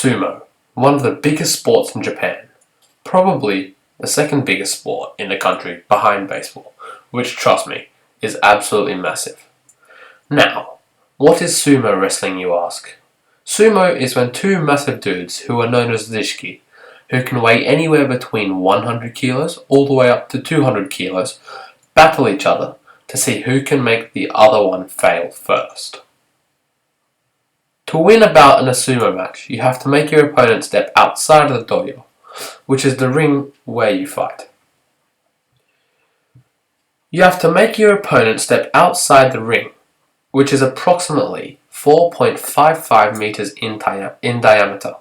Sumo, one of the biggest sports in Japan, probably the second biggest sport in the country behind baseball, which, trust me, is absolutely massive. Now, what is sumo wrestling, you ask? Sumo is when two massive dudes who are known as zishiki, who can weigh anywhere between 100 kilos all the way up to 200 kilos, battle each other to see who can make the other one fail first. To win a bout in a sumo match, you have to make your opponent step outside of the dojo, which is the ring where you fight. You have to make your opponent step outside the ring, which is approximately 4.55 meters in diameter,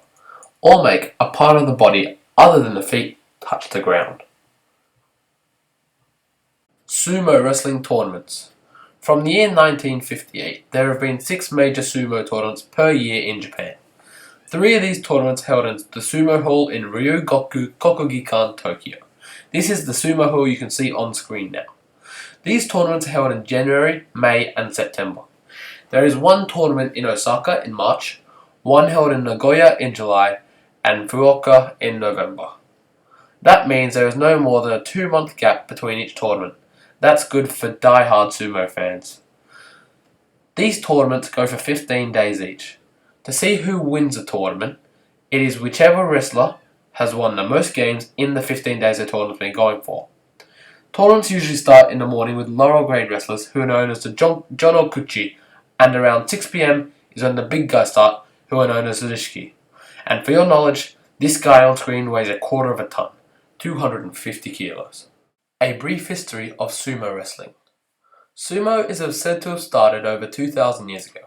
or make a part of the body other than the feet touch the ground. Sumo wrestling tournaments. From the year 1958, there have been 6 major sumo tournaments per year in Japan. 3 of these tournaments held in the Sumo Hall in Ryogoku Kokugikan, Tokyo. This is the Sumo Hall you can see on screen now. These tournaments are held in January, May and September. There is one tournament in Osaka in March, one held in Nagoya in July, and Fukuoka in November. That means there is no more than a 2-month gap between each tournament. That's good for die-hard sumo fans. These tournaments go for 15 days each. To see who wins a tournament, it is whichever wrestler has won the most games in the 15 days the tournament's been going for. Tournaments usually start in the morning with lower grade wrestlers who are known as the Jonokuchi, and around 6 PM is when the big guys start, who are known as the Rishiki. And for your knowledge, this guy on screen weighs a quarter of a ton, 250 kilos. A brief history of sumo wrestling. Sumo is said to have started over 2,000 years ago.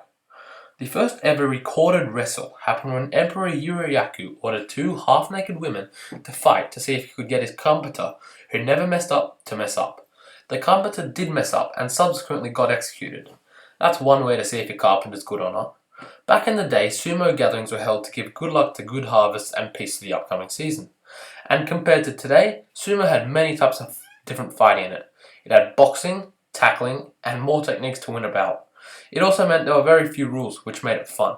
The first ever recorded wrestle happened when Emperor Yurayaku ordered 2 half-naked women to fight to see if he could get his competitor, who never messed up, to mess up. The competitor did mess up and subsequently got executed. That's one way to see if your carpenter's good or not. Back in the day, sumo gatherings were held to give good luck to good harvests and peace to the upcoming season. And compared to today, sumo had many types of different fighting in it. It had boxing, tackling, and more techniques to win a bout. It also meant there were very few rules, which made it fun.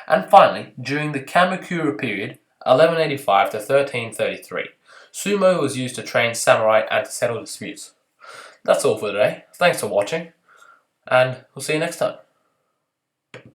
And finally, during the Kamakura period, 1185 to 1333, sumo was used to train samurai and to settle disputes. That's all for today. Thanks for watching, and we'll see you next time.